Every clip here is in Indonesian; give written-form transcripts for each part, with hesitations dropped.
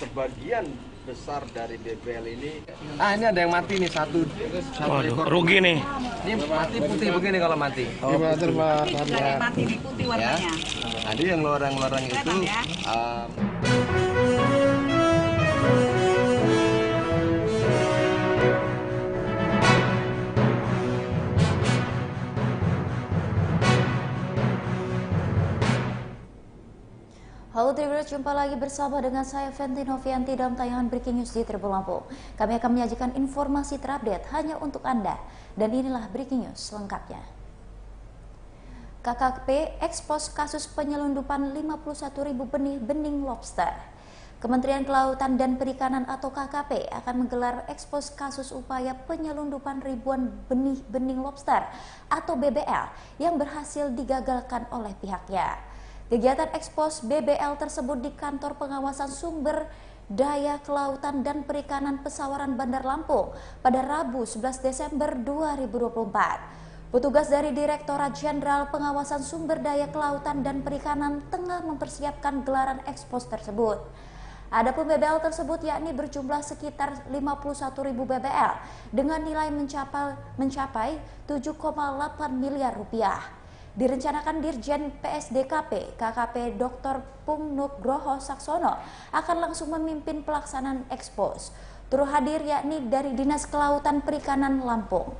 sebagian besar dari BBL ini. Ini ada yang mati nih satu ekor. Rugi nih. Ini mati putih begini kalau mati. Gimana Pak? Yang mati di putih warnanya. Ada yang lorang-lorang itu. Halo Tribuners, jumpa lagi bersama dengan saya Fenty Novianti dalam tayangan Breaking News di Tribun Lampung. Kami akan menyajikan informasi terupdate hanya untuk Anda. Dan inilah Breaking News selengkapnya. KKP ekspos kasus penyelundupan 51.000 benih lobster. Kementerian Kelautan dan Perikanan atau KKP akan menggelar ekspos kasus upaya penyelundupan ribuan benih lobster atau BBL yang berhasil digagalkan oleh pihaknya. Kegiatan ekspos BBL tersebut di Kantor Pengawasan Sumber Daya Kelautan dan Perikanan Pesawaran Bandar Lampung pada Rabu 11 Desember 2024. Petugas dari Direktorat Jenderal Pengawasan Sumber Daya Kelautan dan Perikanan tengah mempersiapkan gelaran ekspos tersebut. Adapun BBL tersebut yakni berjumlah sekitar 51.000 BBL dengan nilai mencapai 7,8 miliar rupiah. Direncanakan Dirjen PSDKP KKP Dr. Pung Nugroho Saksono akan langsung memimpin pelaksanaan ekspos. Turut hadir yakni dari Dinas Kelautan Perikanan Lampung.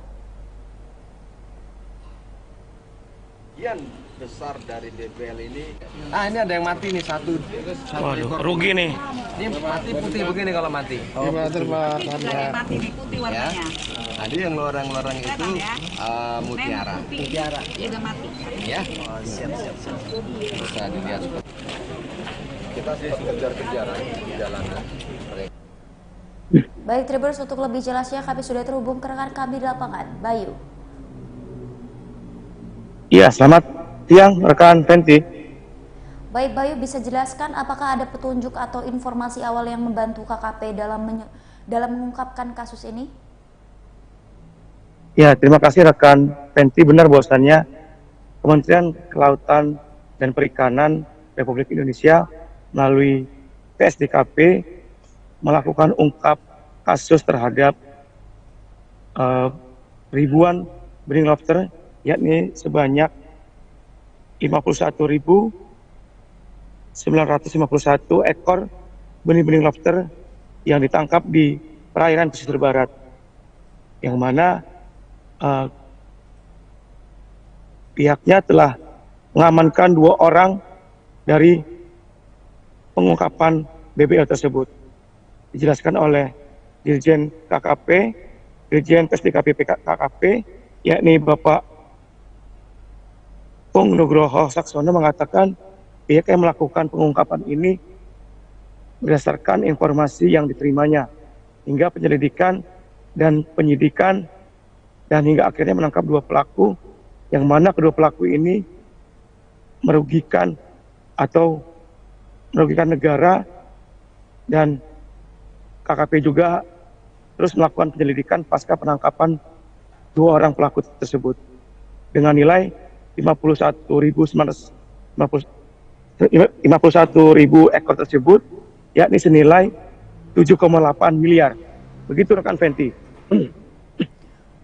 Sebagian besar dari BBL ini. Ini ada yang mati nih satu ekor. Rugi nih. Ini mati putih begini kalau mati. Gimana Pak? Yang mati di putih warnanya. Ada yang lorang-lorang itu mutiara. Mutiara. Juga mati. Ya. Siap. Bisa dilihat. Kita sedang kejar-kejaran di jalanan. Baik Tribuners, untuk lebih jelasnya kami sudah terhubung ke rekan kami di lapangan, Bayu. Iya, selamat siang rekan Fenty. Baik Bayu, bisa jelaskan apakah ada petunjuk atau informasi awal yang membantu KKP dalam mengungkapkan kasus ini? Ya, terima kasih rekan Fenty. Benar bahwasannya Kementerian Kelautan dan Perikanan Republik Indonesia melalui PSDKP melakukan ungkap kasus terhadap ribuan benih lobster, yakni sebanyak 51.951 ekor benih lobster yang ditangkap di perairan pesisir barat, yang mana pihaknya telah mengamankan 2 orang dari pengungkapan BBL tersebut. Dijelaskan oleh Dirjen KKP, Dirjen PSDKP KKP, yakni Bapak Pung Nugroho Saksono mengatakan pihak yang melakukan pengungkapan ini berdasarkan informasi yang diterimanya hingga penyelidikan dan penyidikan dan hingga akhirnya menangkap 2 pelaku, yang mana kedua pelaku ini merugikan negara, dan KKP juga terus melakukan penyelidikan pasca penangkapan 2 orang pelaku tersebut dengan nilai 51.000 ekor tersebut, yakni senilai 7,8 miliar. Begitu rekan Fenty.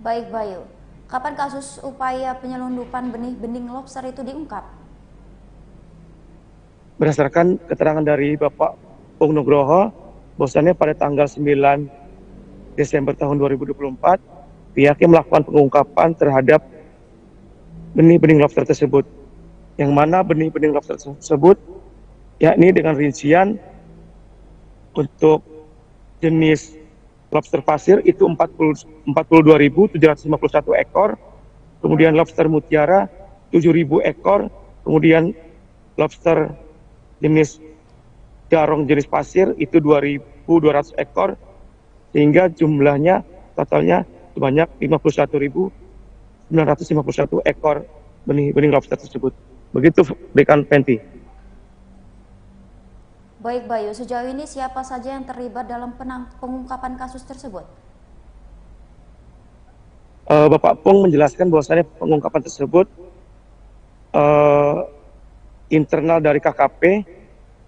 Baik Bayu, kapan kasus upaya penyelundupan benih lobster itu diungkap? Berdasarkan keterangan dari Bapak Pung Nugroho, bahwasannya pada tanggal 9 Desember tahun 2024, pihaknya melakukan pengungkapan terhadap benih lobster tersebut, yang mana benih lobster tersebut yakni dengan rincian untuk jenis lobster pasir itu 42.751 ekor, kemudian lobster mutiara 7.000 ekor, kemudian lobster jenis garong jenis pasir itu 2.200 ekor, sehingga jumlahnya totalnya sebanyak 51.951 ekor benih lobster tersebut. Begitu rekan Fenty. Baik Bayu, sejauh ini siapa saja yang terlibat dalam pengungkapan kasus tersebut? Bapak Pung menjelaskan bahwasannya pengungkapan tersebut internal dari KKP,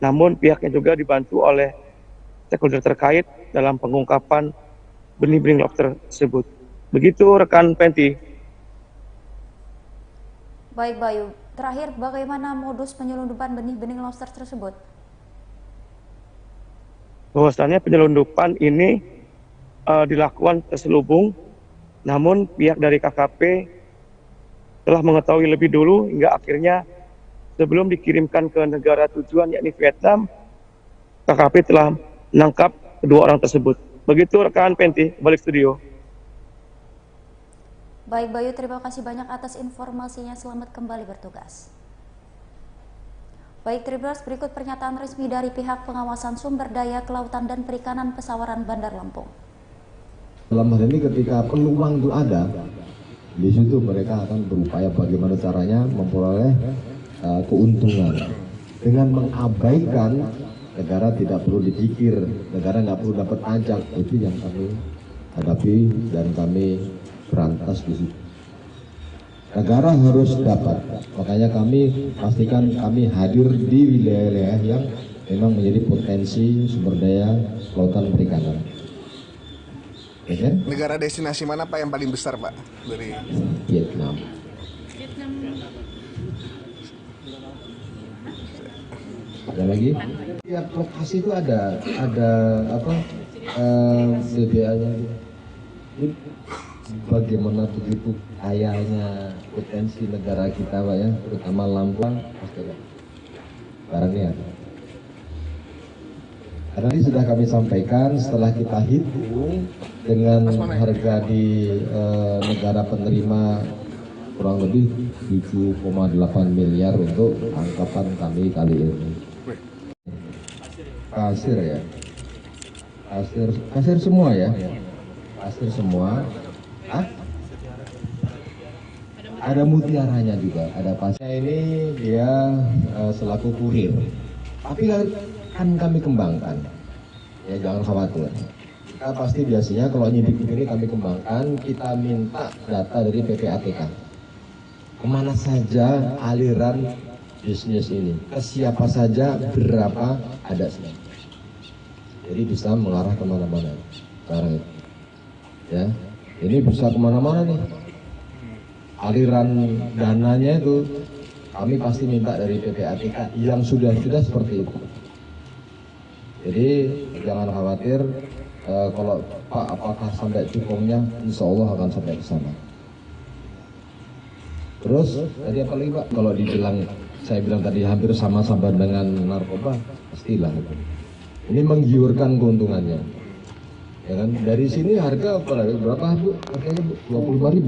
namun pihaknya juga dibantu oleh stakeholder terkait dalam pengungkapan benih-benih lobster tersebut. Begitu rekan Penti. Baik Bayu, terakhir bagaimana modus penyelundupan benih-benih lobster tersebut? Bahwasannya penyelundupan ini dilakukan terselubung, namun pihak dari KKP telah mengetahui lebih dulu hingga akhirnya sebelum dikirimkan ke negara tujuan yakni Vietnam, KKP telah menangkap kedua orang tersebut. Begitu rekan Penti, balik studio. Baik Bayu, terima kasih banyak atas informasinya. Selamat kembali bertugas. Baik Tribuners, berikut pernyataan resmi dari pihak pengawasan sumber daya kelautan dan perikanan Pesawaran Bandar Lampung. Dalam hal ini ketika peluang itu ada, di situ mereka akan berupaya bagaimana caranya memperoleh keuntungan dengan mengabaikan negara tidak perlu dipikir, negara nggak perlu dapat pajak. Itu yang kami hadapi dan kami berantas di situ. Negara harus dapat, makanya kami pastikan kami hadir di wilayah-wilayah yang memang menjadi potensi sumber daya kelautan perikanan. Ya, negara destinasi mana Pak yang paling besar Pak dari Vietnam? Ada lagi? Tiap lokasi itu ada apa BBA-nya. Bagaimana begitu kayanya potensi negara kita Pak ya, terutama Lampung, barangnya ada. Karena ini sudah kami sampaikan, setelah kita hitung dengan harga di negara penerima kurang lebih 7,8 miliar untuk tangkapan kami kali ini. Kasir ya, kasir semua ya, kasir semua. Ada mutiaranya juga, ada pasnya ini dia selaku kurir, tapi kan kami kembangkan, ya jangan khawatir. Kita pasti biasanya kalau nyidik begini kami kembangkan, kita minta data dari PPATK, kemana saja aliran bisnis ini, ke siapa saja, berapa ada sih. Jadi bisa mengarah kemana-mana sekarang itu, ya. Ini bisa kemana-mana nih, aliran dananya itu kami pasti minta dari PPATK yang sudah seperti itu. Jadi jangan khawatir, kalau Pak apakah sampai cukongnya, insya Allah akan sampai ke sana. Terus tadi apa lagi Pak? Kalau dibilang, saya bilang tadi hampir sama-sama dengan narkoba, pastilah itu. Ini menggiurkan keuntungannya. Ya kan, dari sini harga berapa Bu? Harganya Bu? 25.000. Dari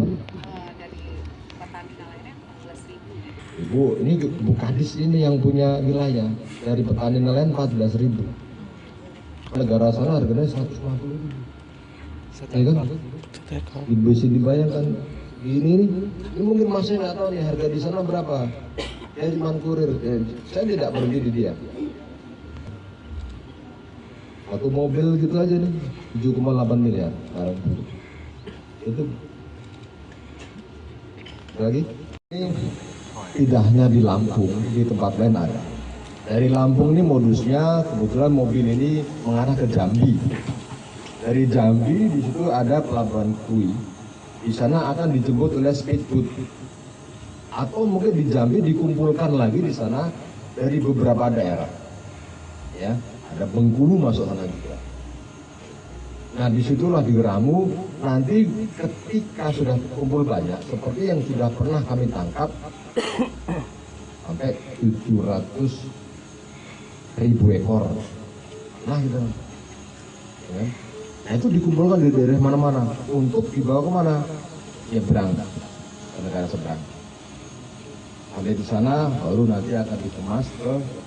Pertamina lainnya 14.000. Ibu, ini Bu Kadis ini yang punya wilayah. Dari petani nelayan 14.000. Negara sana harganya 150.000. Ya kan? Bisa dibayangkan ini mungkin masih nggak tahu nih harga di sana berapa. Ya cuma kurir. Saya tidak berhenti di dia. Satu mobil gitu aja nih 7,8 miliar barang itu. Lagi ini tidak hanya di Lampung, di tempat lain ada. Dari Lampung ini modusnya kebetulan mobil ini mengarah ke Jambi. Dari Jambi di situ ada pelabuhan Kui. Di sana akan dijemput oleh speedboat. Atau mungkin di Jambi dikumpulkan lagi di sana dari beberapa daerah. Ya. Ada Bengkulu masuk sana juga. Nah disitulah diramu, nanti ketika sudah kumpul banyak, seperti yang sudah pernah kami tangkap, sampai 700.000 ekor. Nah gitu. Ya. Nah itu dikumpulkan di daerah mana-mana, untuk dibawa kemana? Nyebrang, ke negara seberang. Sampai di sana, baru nanti akan dikemas ke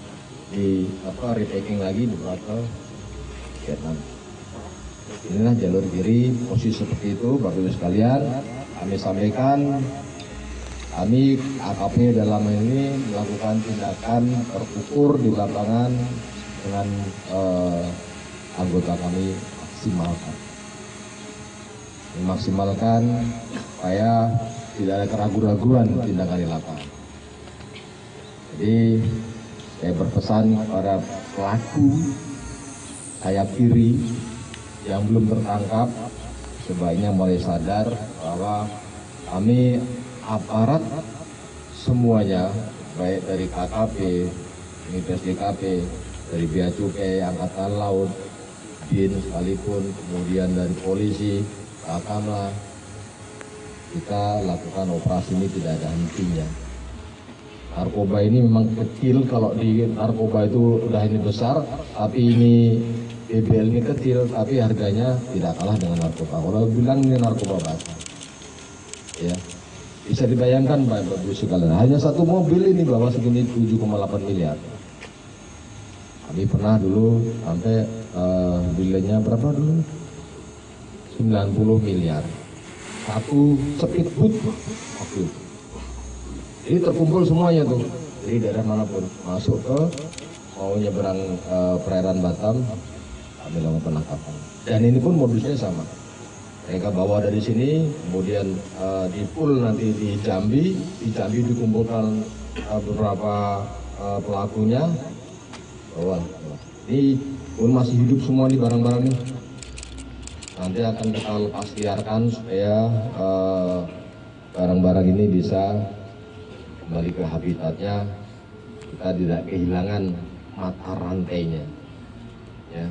repacking lagi dibawa ke Vietnam. Inilah jalur kiri, posisi seperti itu Bapak Ibu sekalian. Kami sampaikan, kami AKP dalam ini melakukan tindakan terukur di lapangan dengan anggota kami memaksimalkan supaya tidak ada keraguan-raguan tindakan di lapangan. Jadi saya berpesan kepada pelaku sayap kiri yang belum tertangkap sebaiknya mulai sadar bahwa kami aparat semuanya, baik dari KKP, Unit DKP, dari Bea Cukai, Angkatan Laut, BIN sekalipun, kemudian dari polisi, Bakamla, kita lakukan operasi ini tidak ada hentinya. Narkoba ini memang kecil, kalau di narkoba itu udah ini besar, tapi ini BBL ini kecil, tapi harganya tidak kalah dengan narkoba. Kalau bilang ini narkoba basah, ya bisa dibayangkan Bapak Ibu sekalian, hanya satu mobil ini bawa segini 7,8 miliar. Kami pernah dulu sampai nilainya berapa dulu? 90 miliar. Satu speedboat waktu itu. Jadi terkumpul semuanya tuh dari daerah manapun masuk ke mau nyeberang perairan Batam, kami lakukan penangkapan. Dan ini pun modusnya sama. Mereka bawa dari sini, kemudian di pool nanti di Jambi dikumpulkan beberapa pelakunya. Bawa. Ini pun masih hidup semua nih barang-barang ini. Nanti akan kita lepas liarkan supaya barang-barang ini bisa kembali ke habitatnya, kita tidak kehilangan mata rantainya. Ya.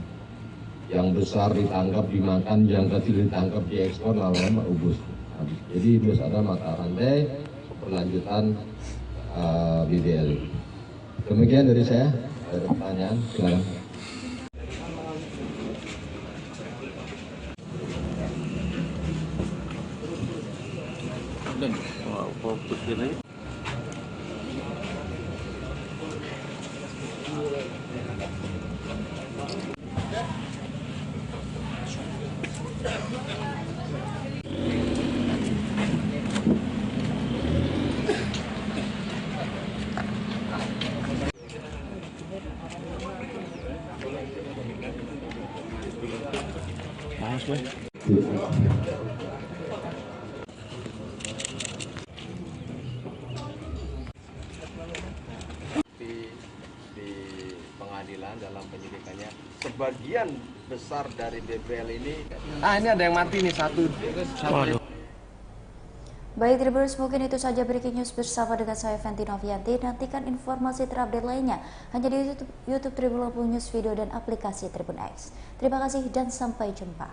Yang besar ditangkap dimakan, yang kecil ditangkap diekspor, lama-lama ubus. Jadi harus ada mata rantai keberlanjutan BBL. Demikian dari saya. Ada pertanyaan, silakan. Fokus ini. Di pengadilan dalam penyidikannya sebagian besar dari BBL ini ini ada yang mati nih satu. Baik, Tribuners, mungkin itu saja breaking news bersama dengan saya Fenty Novianti. Nantikan informasi terupdate lainnya hanya di YouTube Tribun Lampung News Video dan aplikasi Tribun X. Terima kasih dan sampai jumpa.